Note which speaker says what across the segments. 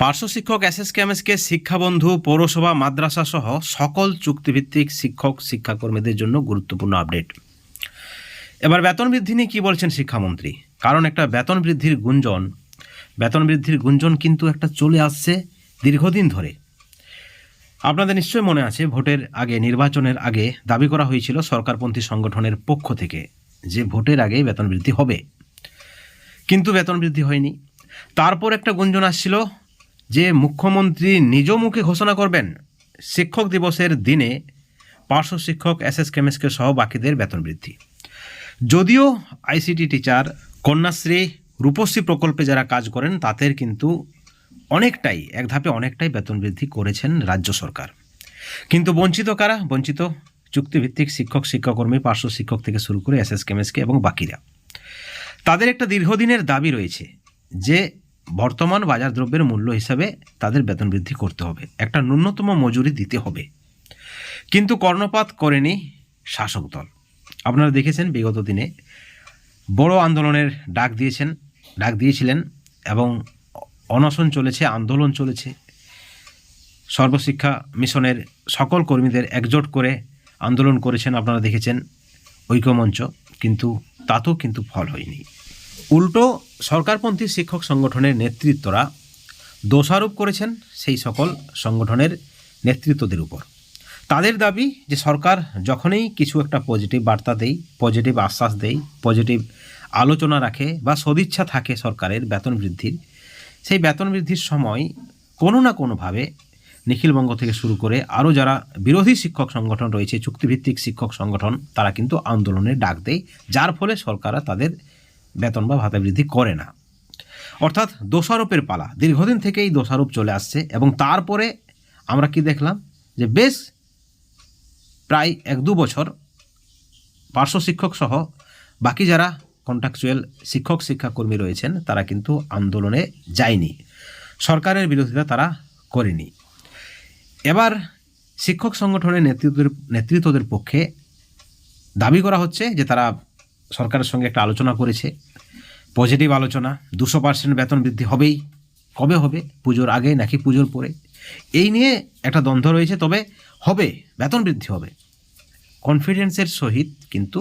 Speaker 1: পার্শ্ব শিক্ষক এসএসকেএমএসকে শিক্ষাবন্ধু পৌরসভা মাদ্রাসা সহ সকল চুক্তিভিত্তিক শিক্ষক শিক্ষাকর্মীদের জন্য গুরুত্বপূর্ণ আপডেট। এবার বেতন বৃদ্ধি নিয়ে কী বলছেন শিক্ষামন্ত্রী? কারণ একটা বেতন বৃদ্ধির গুঞ্জন কিন্তু একটা চলে আসছে দীর্ঘদিন ধরে। আপনাদের নিশ্চয়ই মনে আছে, ভোটের আগে, নির্বাচনের আগে দাবি করা হয়েছিল সরকারপন্থী সংগঠনের পক্ষ থেকে যে ভোটের আগে বেতন বৃদ্ধি হবে, কিন্তু বেতন বৃদ্ধি হয়নি। তারপর একটা গুঞ্জন আসছিল যে মুখ্যমন্ত্রী নিজ মুখে ঘোষণা করবেন শিক্ষক দিবসের দিনে পার্শ্ব শিক্ষক এসএসকেএমএসকে সহ বাকিদের বেতন বৃদ্ধি। যদিও আইসিটি টিচার, কন্যাশ্রী, রূপশ্রী প্রকল্পে যারা কাজ করেন তাদের কিন্তু এক ধাপে অনেকটাই বেতন বৃদ্ধি করেছেন রাজ্য সরকার। কিন্তু বঞ্চিত কারা? বঞ্চিত চুক্তিভিত্তিক শিক্ষক শিক্ষাকর্মী, পার্শ্ব শিক্ষক থেকে শুরু করে এসএসকেএমএসকে এবং বাকিরা। তাদের একটা দীর্ঘদিনের দাবি রয়েছে যে বর্তমান বাজার দ্রব্যের মূল্য হিসাবে তাদের বেতন বৃদ্ধি করতে হবে, একটা ন্যূনতম মজুরি দিতে হবে। কিন্তু কর্ণপাত করেনি শাসক দল। আপনারা দেখেছেন বিগত দিনে বড় আন্দোলনের ডাক দিয়েছিলেন এবং অনশন চলেছে, আন্দোলন চলেছে। সর্বশিক্ষা মিশনের সকল কর্মীদের একজোট করে আন্দোলন করেছেন, আপনারা দেখেছেন ঐক্যমঞ্চ, কিন্তু তাতেও কিন্তু ফল হয়নি। উল্টো সরকারপন্থী শিক্ষক সংগঠনের নেতৃত্বরা দোষারোপ করেছেন সেই সকল সংগঠনের নেতৃত্বদের উপর। তাদের দাবি যে সরকার যখনই কিছু একটা পজিটিভ বার্তা দেয়, পজিটিভ আশ্বাস দেয়, পজিটিভ আলোচনা রাখে বা সদিচ্ছা থাকে সরকারের বেতন বৃদ্ধির, সেই বেতন বৃদ্ধির সময় কোনো না কোনোভাবে নিখিলবঙ্গ থেকে শুরু করে আরও যারা বিরোধী শিক্ষক সংগঠন রয়েছে, চুক্তিভিত্তিক শিক্ষক সংগঠন, তারা কিন্তু আন্দোলনের ডাক দেয়, যার ফলে সরকাররা তাদের বেতন বা ভাতা বৃদ্ধি করে না। অর্থাৎ দোষারোপের পালা দীর্ঘদিন থেকেই দোষারোপ চলে আসছে। এবং তারপরে আমরা কি দেখলাম যে বেশ প্রায় 1-2 বছর পার্শ্ব শিক্ষক সহ বাকি যারা কন্ট্রাকচুয়াল শিক্ষক শিক্ষাকর্মী রয়েছেন তারা কিন্তু আন্দোলনে যায়নি, সরকারের বিরোধিতা তারা করেনি। এবার শিক্ষক সংগঠনের নেতৃত্বদের পক্ষে দাবি করা হচ্ছে যে তারা সরকারের সঙ্গে একটা আলোচনা করেছে, পজিটিভ আলোচনা, 200% বেতন বৃদ্ধি হবেই। কবে হবে? পুজোর আগে নাকি পুজোর পরে? এই নিয়ে একটা দ্বন্দ্ব রয়েছে, তবে হবে, বেতন বৃদ্ধি হবে কনফিডেন্সের সহিত। কিন্তু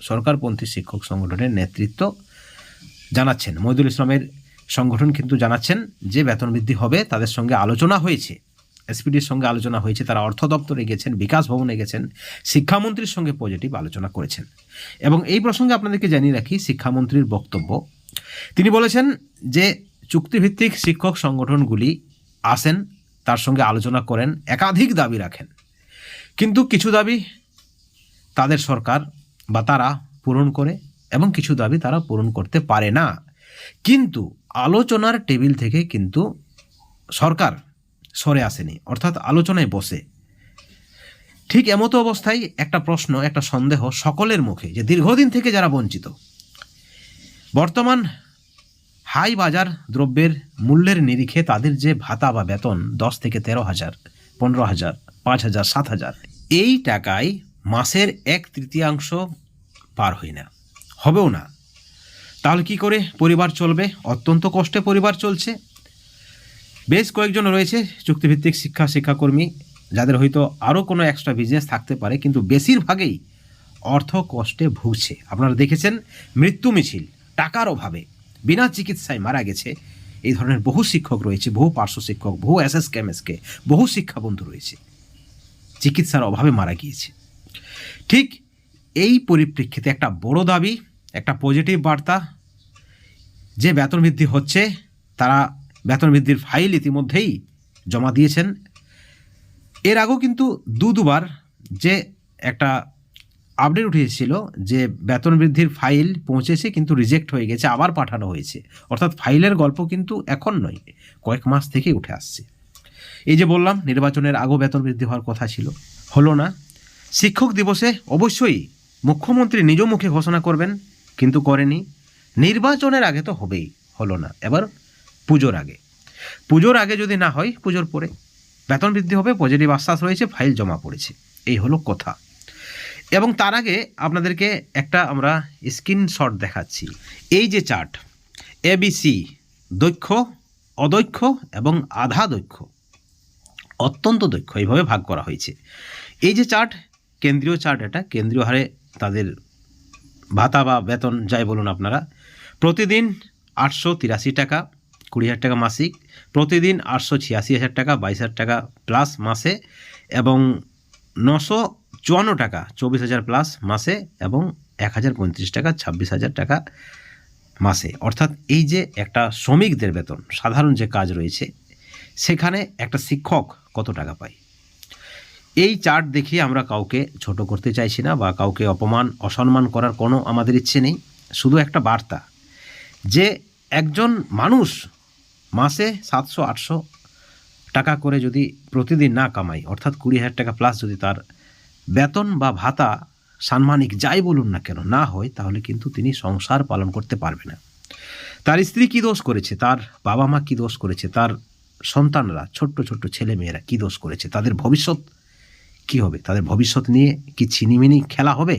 Speaker 1: সরকারপন্থী শিক্ষক সংগঠনের নেতৃত্ব জানাচ্ছেন, মহিদুল ইসলামের সংগঠন কিন্তু জানাচ্ছেন যে বেতন বৃদ্ধি হবে, তাদের সঙ্গে আলোচনা হয়েছে, এসপিডির সঙ্গে আলোচনা হয়েছে, তারা অর্থ দপ্তরে গেছেন, বিকাশ ভবনে গেছেন, শিক্ষামন্ত্রীর সঙ্গে পজিটিভ আলোচনা করেছেন। এবং এই প্রসঙ্গে আপনাদেরকে জানিয়ে রাখি শিক্ষামন্ত্রীর বক্তব্য। তিনি বলেছেন যে চুক্তিভিত্তিক শিক্ষক সংগঠনগুলি আসেন, তার সঙ্গে আলোচনা করেন, একাধিক দাবি রাখেন, কিন্তু কিছু দাবি তাদের সরকার বা তারা পূরণ করে এবং কিছু দাবি তারা পূরণ করতে পারে না। কিন্তু আলোচনার টেবিল থেকে কিন্তু সরকার সরে আসেনি, অর্থাৎ আলোচনায় বসে। ঠিক এমতো অবস্থায় একটা প্রশ্ন, একটা সন্দেহ সকলের মুখে যে দীর্ঘদিন থেকে যারা বঞ্চিত, বর্তমান হাই বাজার দ্রব্যের মূল্যের নিরিখে তাদের যে ভাতা বা বেতন 10 থেকে 13,000, 15,000, 5,000, 7,000, এই টাকায় মাসের 1/3 পার হয় না, হবেও না। তাহলে কি করে পরিবার চলবে? অত্যন্ত কষ্টে পরিবার চলছে। বেশ কয়েকজন রয়েছে চুক্তিভিত্তিক শিক্ষাকর্মী যাদের হয়তো আরও কোনো এক্সট্রা বিজনেস থাকতে পারে, কিন্তু বেশিরভাগই অর্থ কষ্টে ভুগছে। আপনারা দেখেছেন মৃত্যু মিছিল, টাকার অভাবে বিনা চিকিৎসায় মারা গেছে। এই ধরনের বহু শিক্ষক রয়েছে, বহু পার্শ্ব শিক্ষক, বহু এসএসকেএমএসকে, বহু শিক্ষাবন্ধু রয়েছে, চিকিৎসার অভাবে মারা গিয়েছে। ঠিক এই পরিপ্রেক্ষিতে একটা বড় দাবি, একটা পজিটিভ বার্তা যে বেতন বৃদ্ধি হচ্ছে, তারা বেতন বৃদ্ধির ফাইল ইতিমধ্যেই জমা দিয়েছেন। এর আগেও কিন্তু দুবার যে একটা আপডেট উঠেছিল যে বেতন বৃদ্ধির ফাইল পৌঁছেছে কিন্তু রিজেক্ট হয়ে গেছে, আবার পাঠানো হয়েছে। অর্থাৎ ফাইলের গল্প কিন্তু এখন নয়, কয়েক মাস থেকেই উঠে আসছে। এই যে বললাম নির্বাচনের আগেও বেতন বৃদ্ধি হওয়ার কথা ছিল, হলো না। শিক্ষক দিবসে অবশ্যই মুখ্যমন্ত্রী নিজ মুখে ঘোষণা করবেন, কিন্তু করেনি। নির্বাচনের আগে তো হবেই, হলো না। এবার পুজোর আগে যদি না হয়, পুজোর পরে বেতন বৃদ্ধি হবে, পজিটিভ আশ্বাস রয়েছে, ফাইল জমা পড়েছে, এই হলো কথা। এবং তার আগে আপনাদেরকে একটা আমরা স্ক্রিনশট দেখাচ্ছি। এই যে চার্ট, ABC দক্ষ অদক্ষ এবং আধা দক্ষ, অত্যন্ত দক্ষ, এইভাবে ভাগ করা হয়েছে। এই যে চার্ট, কেন্দ্রীয় চার্ট, এটা কেন্দ্রীয় হারে তাদের ভাতা বা বেতন যাই বলুন আপনারা, প্রতিদিন 883 টাকা, 20,000 টাকা মাসিক, প্রতিদিন 886,000 টাকা, 22,000 টাকা প্লাস মাসে, এবং 954 টাকা, 24,000 প্লাস মাসে, এবং 1,035 টাকা, 26,000 টাকা মাসে। অর্থাৎ এই যে একটা শ্রমিকদের বেতন, সাধারণ যে কাজ রয়েছে, সেখানে একটা শিক্ষক কত টাকা পায়। এই চার্ট দেখিয়ে আমরা কাউকে ছোট করতে চাইছি না বা কাউকে অসম্মান করার কোনো আমাদের ইচ্ছে নেই। শুধু একটা বার্তা যে একজন মানুষ মাসে 700-800 টাকা করে যদি প্রতিদিন না কামায়, অর্থাৎ 20,000 টাকা প্লাস যদি তার বেতন বা ভাতা সাম্মানিক যাই বলুন না কেন না হয়, তাহলে কিন্তু তিনি সংসার পালন করতে পারবে না। তার স্ত্রী কী দোষ করেছে, তার বাবা মা কী দোষ করেছে, তার সন্তানরা, ছোট্ট ছোট্ট ছেলে মেয়েরা কী দোষ করেছে, তাদের ভবিষ্যৎ কী হবে, তাদের ভবিষ্যৎ নিয়ে কি ছিনিমিনি খেলা হবে?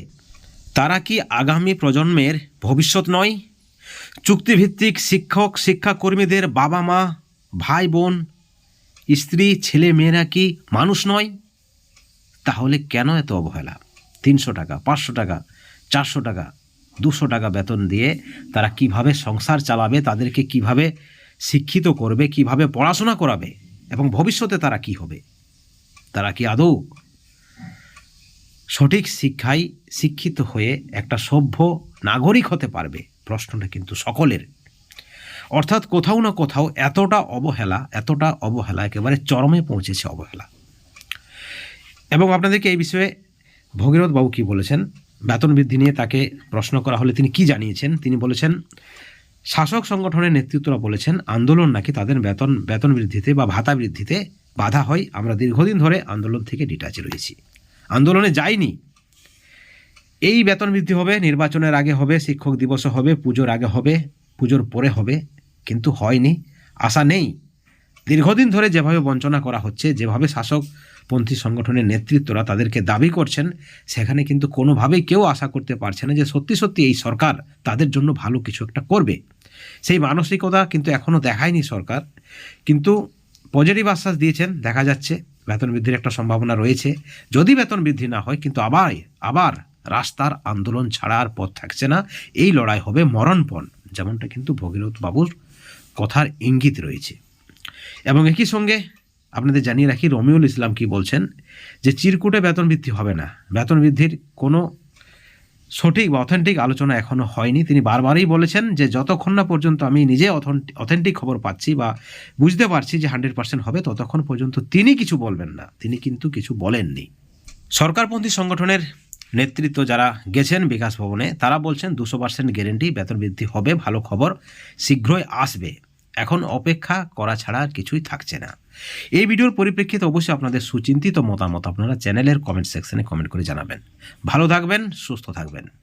Speaker 1: তারা কি আগামী প্রজন্মের ভবিষ্যৎ নয়? চুক্তিভিত্তিক শিক্ষক শিক্ষাকর্মীদের বাবা মা, ভাই বোন, স্ত্রী, ছেলে মেয়েরা কি মানুষ নয়? তাহলে কেন এত অবহেলা? 300 টাকা, 500 টাকা, 400 টাকা, 200 টাকা বেতন দিয়ে তারা কিভাবে সংসার চালাবে, তাদেরকে কিভাবে শিক্ষিত করবে, কিভাবে পড়াশোনা করাবে, এবং ভবিষ্যতে তারা কি হবে? তারা কি আদৌ সঠিক শিক্ষায় শিক্ষিত হয়ে একটা সভ্য নাগরিক হতে পারবে? প্রশ্নটা কিন্তু সকলের। অর্থাৎ কোথাও না কোথাও এতটা অবহেলা, একেবারে চরমে পৌঁছেছে অবহেলা। এবং আপনাদেরকে এই বিষয়ে ভগীরথ বাবু কী বলেছেন, বেতন বৃদ্ধি নিয়ে তাকে প্রশ্ন করা হলে তিনি কি জানিয়েছেন। তিনি বলেছেন, শাসক সংগঠনের নেতৃত্বরা বলেছেন আন্দোলন নাকি তাদের বেতন বৃদ্ধিতে বা ভাতা বৃদ্ধিতে বাধা হয়। আমরা দীর্ঘদিন ধরে আন্দোলন থেকে ডিটাচে রয়েছি, আন্দোলনে যাইনি। এই বেতন বৃদ্ধি হবে, নির্বাচনের আগে হবে, শিক্ষক দিবসে হবে, পুজোর আগে হবে, পুজোর পরে হবে, কিন্তু হয়নি, আশা নেই। দীর্ঘদিন ধরে যেভাবে বঞ্চনা করা হচ্ছে, যেভাবে শাসকপন্থী সংগঠনের নেতৃত্বরা তাদেরকে দাবি করছেন, সেখানে কিন্তু কোনোভাবেই কেউ আশা করতে পারছে না যে সত্যি সত্যি এই সরকার তাদের জন্য ভালো কিছু একটা করবে। সেই মানসিকতা কিন্তু এখনও দেখায়নি সরকার, কিন্তু পজিটিভ আশ্বাস দিয়েছেন। দেখা যাচ্ছে বেতন বৃদ্ধির একটা সম্ভাবনা রয়েছে। যদি বেতন বৃদ্ধি না হয়, কিন্তু আবার রাস্তার আন্দোলন ছাড়া আর পথ থাকছে না, এই লড়াই হবে মরণপণ, যেমনটা কিন্তু ভগীরথ বাবুর কথার ইঙ্গিত রয়েছে। এবং একই সঙ্গে আপনাদের জানিয়ে রাখি, রমিউল ইসলাম কি বলছেন, যে চিরকুটে বেতন বৃদ্ধি হবে না, বেতন বৃদ্ধির কোনো সঠিক বা অথেন্টিক আলোচনা এখনও হয়নি। তিনি বারবারই বলেছেন যে যতক্ষণ না পর্যন্ত আমি নিজে অথেন্টিক খবর পাচ্ছি বা বুঝতে পারছি যে 100% হবে, ততক্ষণ পর্যন্ত তিনি কিছু বলবেন না। তিনি কিন্তু কিছু বলেননি। সরকারপন্থী সংগঠনের নেতৃত্ব যারা গেছেন বিকাশ ভবনে, তারা বলছেন 200% গ্যারেন্টি বেতন বৃদ্ধি হবে, ভালো খবর শীঘ্রই আসবে, এখন অপেক্ষা করা ছাড়া আর কিছুই থাকছে না। এই ভিডিওর পরিপ্রেক্ষিতে অবশ্যই আপনাদের সুচিন্তিত মতামত আপনারা চ্যানেলের কমেন্ট সেকশনে কমেন্ট করে জানাবেন। ভালো থাকবেন, সুস্থ থাকবেন।